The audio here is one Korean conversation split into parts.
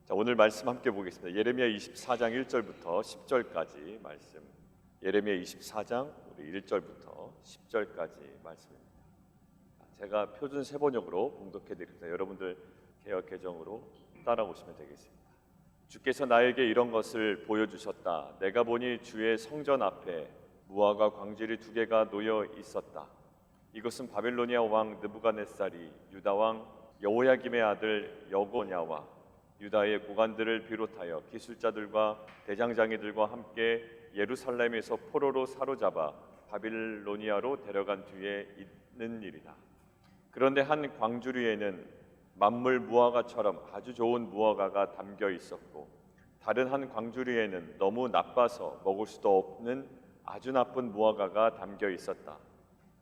자, 오늘 말씀 함께 보겠습니다. 예레미야 24장 1절부터 10절까지 말씀. 예레미야 24장 우리 1절부터 10절까지 말씀입니다. 제가 표준 세번역으로 봉독해 드립니다. 여러분들 개역 개정으로 따라오시면 되겠습니다. 주께서 나에게 이런 것을 보여주셨다. 내가 보니 주의 성전 앞에 무화과 광질이 2개가 놓여 있었다. 이것은 바벨로니아 왕 느부갓네살이 유다 왕 여호야김의 아들 여고냐와 유다의 고관들을 비롯하여 기술자들과 대장장이들과 함께 예루살렘에서 포로로 사로잡아 바빌로니아로 데려간 뒤에 있는 일이다. 그런데 한 광주리에는 만물 무화과처럼 아주 좋은 무화과가 담겨 있었고, 다른 한 광주리에는 너무 나빠서 먹을 수도 없는 아주 나쁜 무화과가 담겨 있었다.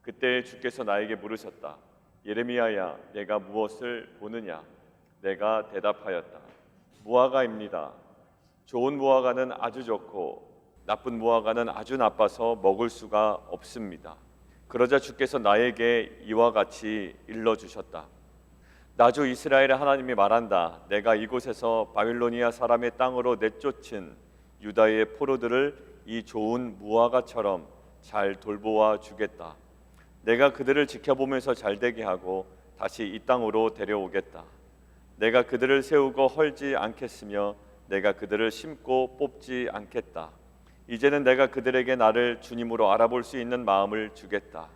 그때 주께서 나에게 물으셨다. 예레미야야, 내가 무엇을 보느냐? 내가 대답하였다. 무화과입니다. 좋은 무화과는 아주 좋고 나쁜 무화과는 아주 나빠서 먹을 수가 없습니다. 그러자 주께서 나에게 이와 같이 일러주셨다. 나주 이스라엘의 하나님이 말한다. 내가 이곳에서 바빌로니아 사람의 땅으로 내쫓은 유다의 포로들을 이 좋은 무화과처럼 잘 돌보아 주겠다. 내가 그들을 지켜보면서 잘되게 하고 다시 이 땅으로 데려오겠다. 내가 그들을 세우고 헐지 않겠으며 내가 그들을 심고 뽑지 않겠다. 이제는 내가 그들에게 나를 주님으로 알아볼 수 있는 마음을 주겠다.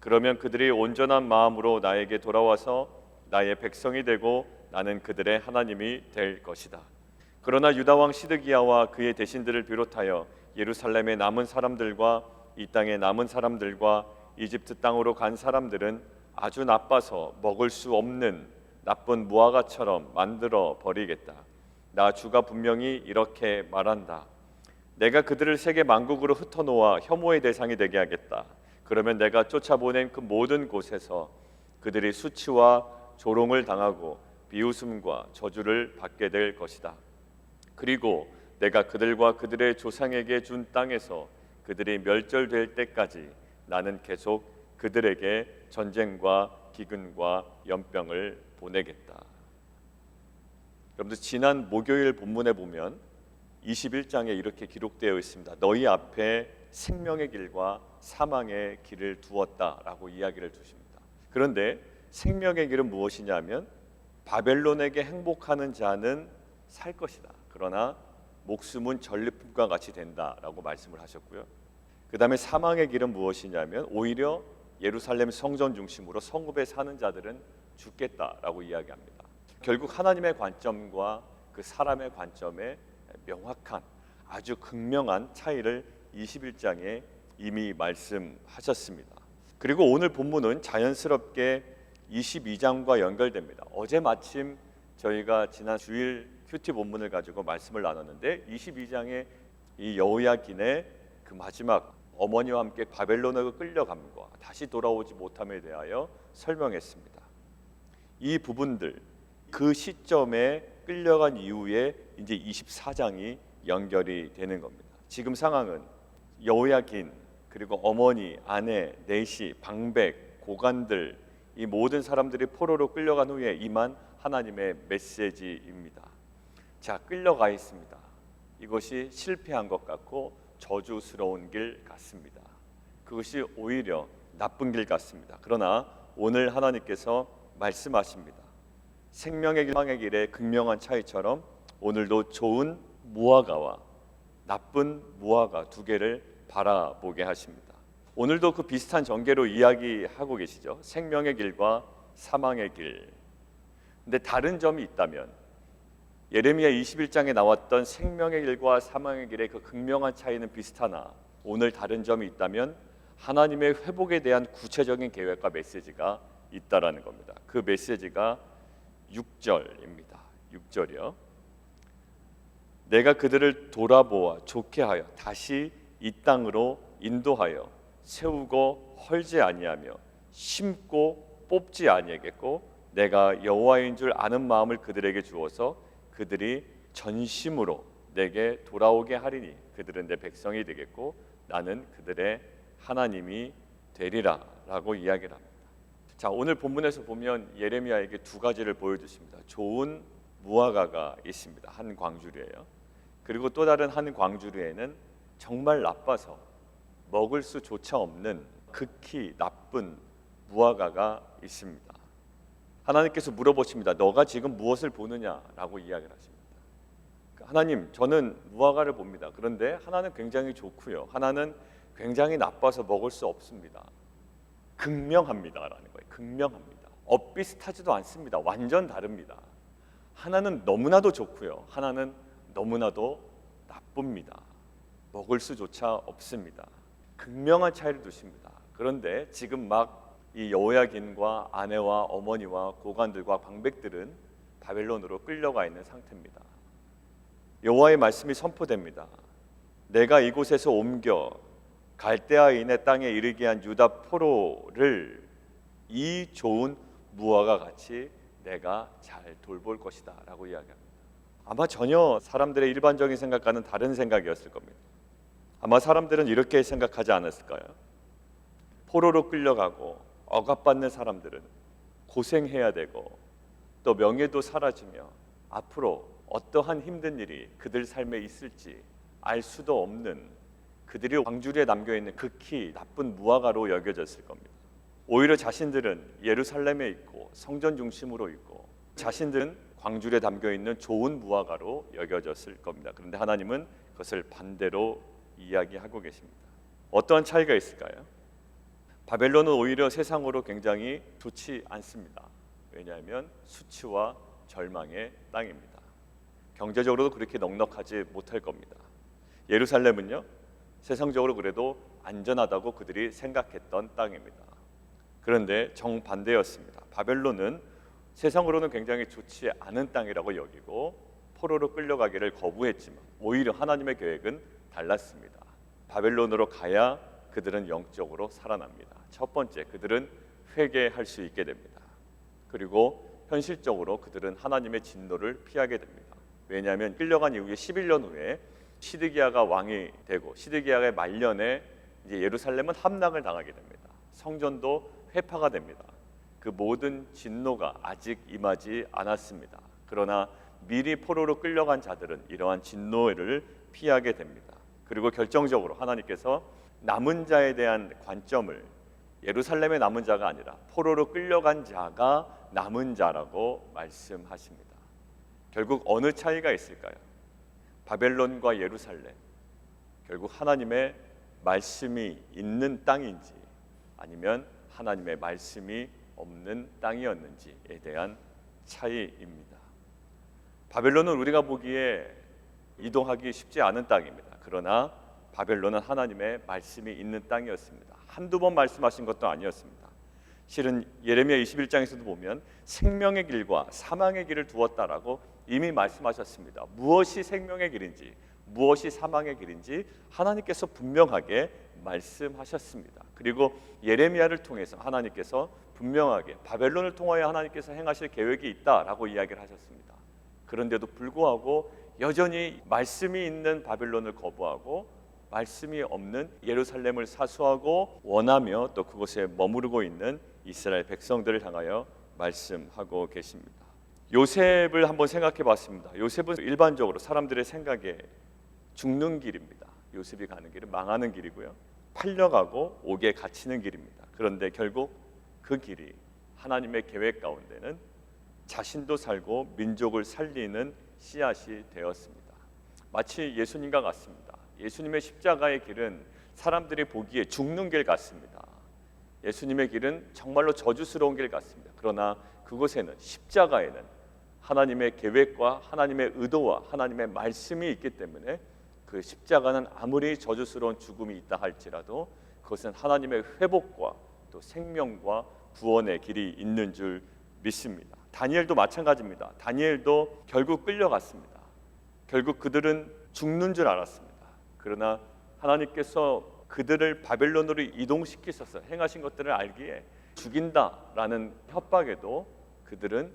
그러면 그들이 온전한 마음으로 나에게 돌아와서 나의 백성이 되고 나는 그들의 하나님이 될 것이다. 그러나 유다 왕 시드기야와 그의 대신들을 비롯하여 예루살렘의 남은 사람들과 이 땅의 남은 사람들과 이집트 땅으로 간 사람들은 아주 나빠서 먹을 수 없는 나쁜 무화과처럼 만들어 버리겠다. 나 주가 분명히 이렇게 말한다. 내가 그들을 세계 만국으로 흩어놓아 혐오의 대상이 되게 하겠다. 그러면 내가 쫓아보낸 그 모든 곳에서 그들이 수치와 조롱을 당하고 비웃음과 저주를 받게 될 것이다. 그리고 내가 그들과 그들의 조상에게 준 땅에서 그들이 멸절될 때까지 나는 계속 그들에게 전쟁과 기근과 연병을 보내겠다. 여러분들 지난 목요일 본문에 보면 21장에 이렇게 기록되어 있습니다. 너희 앞에 생명의 길과 사망의 길을 두었다라고 이야기를 주십니다. 그런데 생명의 길은 무엇이냐면 바벨론에게 행복하는 자는 살 것이다. 그러나 목숨은 전리품과 같이 된다라고 말씀을 하셨고요. 그 다음에 사망의 길은 무엇이냐면 오히려 예루살렘 성전 중심으로 성읍에 사는 자들은 죽겠다라고 이야기합니다. 결국 하나님의 관점과 그 사람의 관점에 명확한 아주 극명한 차이를 21장에 이미 말씀하셨습니다. 그리고 오늘 본문은 자연스럽게 22장과 연결됩니다. 어제 마침 저희가 지난 주일 큐티 본문을 가지고 말씀을 나눴는데 22장에 이 여호야긴의 그 마지막 어머니와 함께 바벨론으로 끌려감과 다시 돌아오지 못함에 대하여 설명했습니다. 이 부분들 그 시점에 끌려간 이후에 이제 24장이 연결이 되는 겁니다. 지금 상황은 여호야긴 그리고 어머니, 아내, 내시, 방백, 고관들 이 모든 사람들이 포로로 끌려간 후에 임한 하나님의 메시지입니다. 자, 끌려가 있습니다. 이것이 실패한 것 같고 저주스러운 길 같습니다. 그것이 오히려 나쁜 길 같습니다. 그러나 오늘 하나님께서 말씀하십니다. 생명의 길, 사망의 길의 극명한 차이처럼 오늘도 좋은 무화과와 나쁜 무화과 2개를 바라보게 하십니다. 오늘도 그 비슷한 전개로 이야기하고 계시죠. 생명의 길과 사망의 길. 근데 다른 점이 있다면 예레미야 21장에 나왔던 생명의 길과 사망의 길의 그 극명한 차이는 비슷하나 오늘 다른 점이 있다면 하나님의 회복에 대한 구체적인 계획과 메시지가 있다라는 겁니다. 그 메시지가 6절입니다. 6절이요. 내가 그들을 돌아보아 좋게 하여 다시 이 땅으로 인도하여 세우고 헐지 아니하며 심고 뽑지 아니하겠고 내가 여호와인 줄 아는 마음을 그들에게 주어서 그들이 전심으로 내게 돌아오게 하리니 그들은 내 백성이 되겠고 나는 그들의 하나님이 되리라 라고 이야기를 합니다. 자, 오늘 본문에서 보면 예레미야에게 2가지를 보여주십니다. 좋은 무화과가 있습니다. 한 광주리에요. 그리고 또 다른 한 광주리에는 정말 나빠서 먹을 수조차 없는 극히 나쁜 무화과가 있습니다. 하나님께서 물어보십니다. 너가 지금 무엇을 보느냐라고 이야기를 하십니다. 하나님, 저는 무화과를 봅니다. 그런데 하나는 굉장히 좋고요, 하나는 굉장히 나빠서 먹을 수 없습니다. 극명합니다라는 거예요. 극명합니다. 엇비슷하지도 않습니다. 완전 다릅니다. 하나는 너무나도 좋고요, 하나는 너무나도 나쁩니다. 먹을 수조차 없습니다. 극명한 차이를 두십니다. 그런데 지금 막 이 여호야긴과 아내와 어머니와 고관들과 방백들은 바벨론으로 끌려가 있는 상태입니다. 여호와의 말씀이 선포됩니다. 내가 이곳에서 옮겨 갈대아인의 땅에 이르게 한 유다 포로를 이 좋은 무화과 같이 내가 잘 돌볼 것이다 라고 이야기합니다. 아마 전혀 사람들의 일반적인 생각과는 다른 생각이었을 겁니다. 아마 사람들은 이렇게 생각하지 않았을까요? 포로로 끌려가고 억압받는 사람들은 고생해야 되고 또 명예도 사라지며 앞으로 어떠한 힘든 일이 그들 삶에 있을지 알 수도 없는, 그들이 광주리에 남겨있는 극히 나쁜 무화과로 여겨졌을 겁니다. 오히려 자신들은 예루살렘에 있고 성전 중심으로 있고 자신들은 광주리에 담겨있는 좋은 무화과로 여겨졌을 겁니다. 그런데 하나님은 그것을 반대로 이야기하고 계십니다. 어떠한 차이가 있을까요? 바벨론은 오히려 세상으로 굉장히 좋지 않습니다. 왜냐하면 수치와 절망의 땅입니다. 경제적으로도 그렇게 넉넉하지 못할 겁니다. 예루살렘은요, 세상적으로 그래도 안전하다고 그들이 생각했던 땅입니다. 그런데 정반대였습니다. 바벨론은 세상으로는 굉장히 좋지 않은 땅이라고 여기고 포로로 끌려가기를 거부했지만 오히려 하나님의 계획은 달랐습니다. 바벨론으로 가야 그들은 영적으로 살아납니다. 첫 번째, 그들은 회개할 수 있게 됩니다. 그리고 현실적으로 그들은 하나님의 진노를 피하게 됩니다. 왜냐하면 끌려간 이후에 11년 후에 시드기야가 왕이 되고 시드기야의 말년에 이제 예루살렘은 함락을 당하게 됩니다. 성전도 회파가 됩니다. 그 모든 진노가 아직 임하지 않았습니다. 그러나 미리 포로로 끌려간 자들은 이러한 진노를 피하게 됩니다. 그리고 결정적으로 하나님께서 남은 자에 대한 관점을 예루살렘의 남은 자가 아니라 포로로 끌려간 자가 남은 자라고 말씀하십니다. 결국 어느 차이가 있을까요? 바벨론과 예루살렘, 결국 하나님의 말씀이 있는 땅인지 아니면 하나님의 말씀이 없는 땅이었는지에 대한 차이입니다. 바벨론은 우리가 보기에 이동하기 쉽지 않은 땅입니다. 그러나 바벨론은 하나님의 말씀이 있는 땅이었습니다. 한두 번 말씀하신 것도 아니었습니다. 실은 예레미야 21장에서도 보면 생명의 길과 사망의 길을 두었다라고 이미 말씀하셨습니다. 무엇이 생명의 길인지 무엇이 사망의 길인지 하나님께서 분명하게 말씀하셨습니다. 그리고 예레미야를 통해서 하나님께서 분명하게 바벨론을 통하여 하나님께서 행하실 계획이 있다라고 이야기를 하셨습니다. 그런데도 불구하고 여전히 말씀이 있는 바벨론을 거부하고 말씀이 없는 예루살렘을 사수하고 원하며 또 그곳에 머무르고 있는 이스라엘 백성들을 향하여 말씀하고 계십니다. 요셉을 한번 생각해 봤습니다. 요셉은 일반적으로 사람들의 생각에 죽는 길입니다. 요셉이 가는 길은 망하는 길이고요, 팔려가고 옥에 갇히는 길입니다. 그런데 결국 그 길이 하나님의 계획 가운데는 자신도 살고 민족을 살리는 씨앗이 되었습니다. 마치 예수님과 같습니다. 예수님의 십자가의 길은 사람들이 보기에 죽는 길 같습니다. 예수님의 길은 정말로 저주스러운 길 같습니다. 그러나 그곳에는 십자가에는 하나님의 계획과 하나님의 의도와 하나님의 말씀이 있기 때문에 그 십자가는 아무리 저주스러운 죽음이 있다 할지라도 그것은 하나님의 회복과 또 생명과 구원의 길이 있는 줄 믿습니다. 다니엘도 마찬가지입니다. 다니엘도 결국 끌려갔습니다. 결국 그들은 죽는 줄 알았습니다. 그러나 하나님께서 그들을 바벨론으로 이동시키셔서 행하신 것들을 알기에 죽인다라는 협박에도 그들은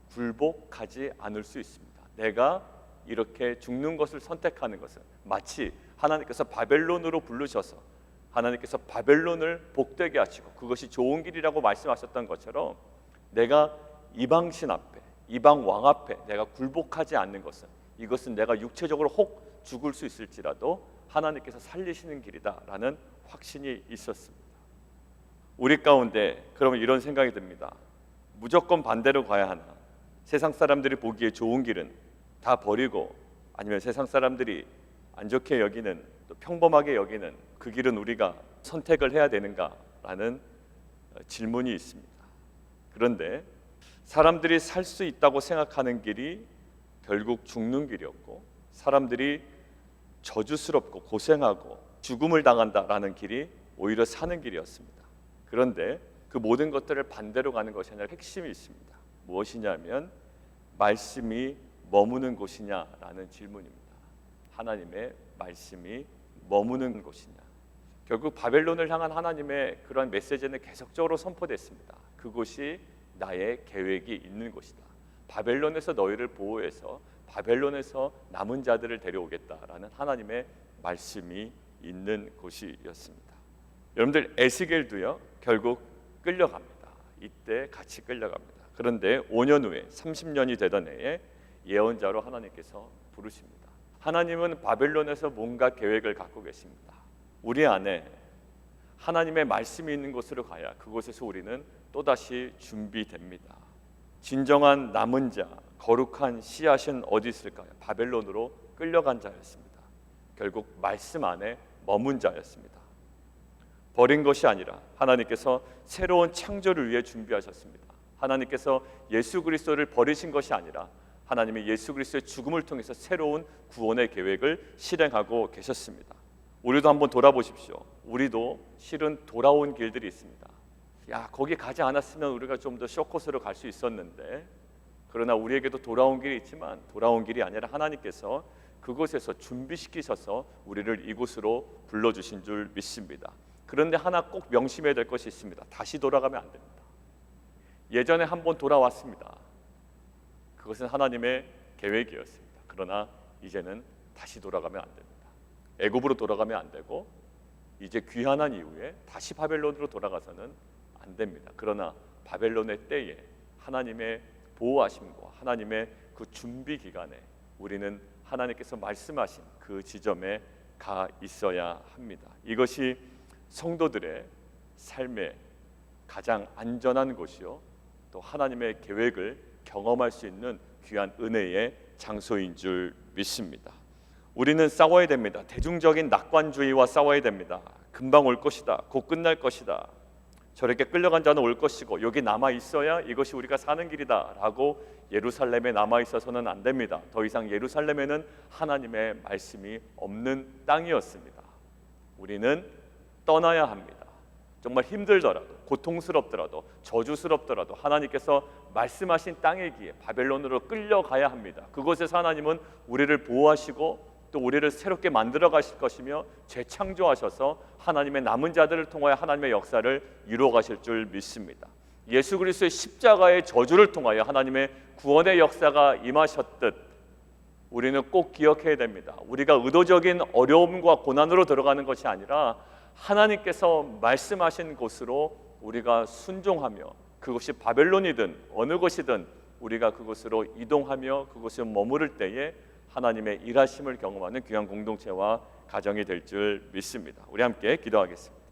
굴복하지 않을 수 있습니다. 내가 이렇게 죽는 것을 선택하는 것은 마치 하나님께서 바벨론으로 부르셔서 하나님께서 바벨론을 복되게 하시고 그것이 좋은 길이라고 말씀하셨던 것처럼 내가 이방신 앞에 이방 왕 앞에 내가 굴복하지 않는 것은, 이것은 내가 육체적으로 혹 죽을 수 있을지라도 하나님께서 살리시는 길이다라는 확신이 있었습니다. 우리 가운데 그러면 이런 생각이 듭니다. 무조건 반대로 가야 하나? 세상 사람들이 보기에 좋은 길은 다 버리고, 아니면 세상 사람들이 안 좋게 여기는, 또 평범하게 여기는 그 길은 우리가 선택을 해야 되는가라는 질문이 있습니다. 그런데 사람들이 살 수 있다고 생각하는 길이 결국 죽는 길이었고, 사람들이 저주스럽고 고생하고 죽음을 당한다라는 길이 오히려 사는 길이었습니다. 그런데 그 모든 것들을 반대로 가는 것이 아니라 핵심이 있습니다. 무엇이냐면 말씀이 머무는 곳이냐라는 질문입니다. 하나님의 말씀이 머무는 곳이냐. 결국 바벨론을 향한 하나님의 그런 메시지는 계속적으로 선포됐습니다. 그곳이 나의 계획이 있는 곳이다. 바벨론에서 너희를 보호해서 바벨론에서 남은 자들을 데려오겠다라는 하나님의 말씀이 있는 곳이었습니다. 여러분들, 에스겔도요 결국 끌려갑니다. 이때 같이 끌려갑니다. 그런데 5년 후에 30년이 되던 해에 예언자로 하나님께서 부르십니다. 하나님은 바벨론에서 뭔가 계획을 갖고 계십니다. 우리 안에 하나님의 말씀이 있는 곳으로 가야 그곳에서 우리는 또다시 준비됩니다. 진정한 남은 자, 거룩한 씨앗은 어디 있을까요? 바벨론으로 끌려간 자였습니다. 결국 말씀 안에 머문 자였습니다. 버린 것이 아니라 하나님께서 새로운 창조를 위해 준비하셨습니다. 하나님께서 예수 그리스도를 버리신 것이 아니라 하나님의 예수 그리스도의 죽음을 통해서 새로운 구원의 계획을 실행하고 계셨습니다. 우리도 한번 돌아보십시오. 우리도 실은 돌아온 길들이 있습니다. 거기 가지 않았으면 우리가 좀 더 쇼코스로 갈 수 있었는데, 그러나 우리에게도 돌아온 길이 있지만 돌아온 길이 아니라 하나님께서 그곳에서 준비시키셔서 우리를 이곳으로 불러주신 줄 믿습니다. 그런데 하나 꼭 명심해야 될 것이 있습니다. 다시 돌아가면 안 됩니다. 예전에 한번 돌아왔습니다. 그것은 하나님의 계획이었습니다. 그러나 이제는 다시 돌아가면 안 됩니다. 애굽으로 돌아가면 안 되고, 이제 귀환한 이후에 다시 바벨론으로 돌아가서는 안 됩니다. 그러나 바벨론의 때에 하나님의 보호하심과 하나님의 그 준비 기간에 우리는 하나님께서 말씀하신 그 지점에 가 있어야 합니다. 이것이 성도들의 삶의 가장 안전한 곳이요, 또 하나님의 계획을 경험할 수 있는 귀한 은혜의 장소인 줄 믿습니다. 우리는 싸워야 됩니다. 대중적인 낙관주의와 싸워야 됩니다. 금방 올 것이다, 곧 끝날 것이다, 저렇게 끌려간 자는 올 것이고 여기 남아 있어야 이것이 우리가 사는 길이다 라고 예루살렘에 남아 있어서는 안 됩니다. 더 이상 예루살렘에는 하나님의 말씀이 없는 땅이었습니다. 우리는 떠나야 합니다. 정말 힘들더라도, 고통스럽더라도, 저주스럽더라도 하나님께서 말씀하신 땅이기에 바벨론으로 끌려가야 합니다. 그곳에서 하나님은 우리를 보호하시고 또 우리를 새롭게 만들어 가실 것이며 재창조하셔서 하나님의 남은 자들을 통하여 하나님의 역사를 이루어 가실 줄 믿습니다. 예수 그리스도의 십자가의 저주를 통하여 하나님의 구원의 역사가 임하셨듯 우리는 꼭 기억해야 됩니다. 우리가 의도적인 어려움과 고난으로 들어가는 것이 아니라 하나님께서 말씀하신 곳으로 우리가 순종하며, 그것이 바벨론이든 어느 곳이든 우리가 그곳으로 이동하며 그곳에 머무를 때에 하나님의 일하심을 경험하는 귀한 공동체와 가정이 될 줄 믿습니다. 우리 함께 기도하겠습니다.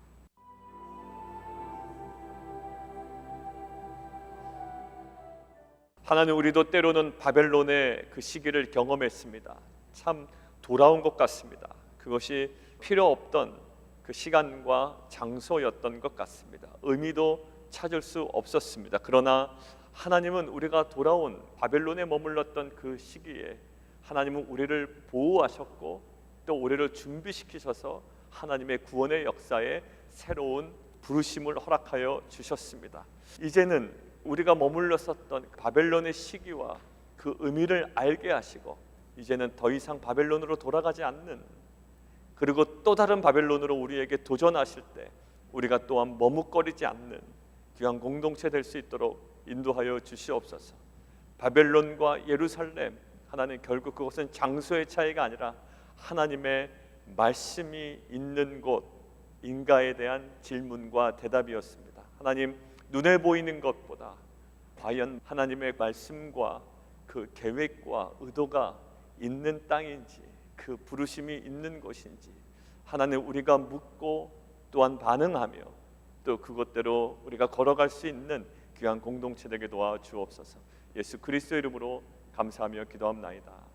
하나님, 우리도 때로는 바벨론의 그 시기를 경험했습니다. 참 돌아온 것 같습니다. 그것이 필요 없던 그 시간과 장소였던 것 같습니다. 의미도 찾을 수 없었습니다. 그러나 하나님은 우리가 돌아온 바벨론에 머물렀던 그 시기에 하나님은 우리를 보호하셨고 또 우리를 준비시키셔서 하나님의 구원의 역사에 새로운 부르심을 허락하여 주셨습니다. 이제는 우리가 머물렀었던 바벨론의 시기와 그 의미를 알게 하시고 이제는 더 이상 바벨론으로 돌아가지 않는, 그리고 또 다른 바벨론으로 우리에게 도전하실 때 우리가 또한 머뭇거리지 않는 귀한 공동체 될 수 있도록 인도하여 주시옵소서. 바벨론과 예루살렘, 하나님, 결국 그것은 장소의 차이가 아니라 하나님의 말씀이 있는 곳, 인가에 대한 질문과 대답이었습니다. 하나님, 눈에 보이는 것보다 과연 하나님의 말씀과 그 계획과 의도가 있는 땅인지, 그 부르심이 있는 곳인지 하나님 우리가 묻고 또한 반응하며 또 그것대로 우리가 걸어갈 수 있는 귀한 공동체 되게 도와주옵소서. 예수 그리스도 이름으로 감사하며 기도합나이다.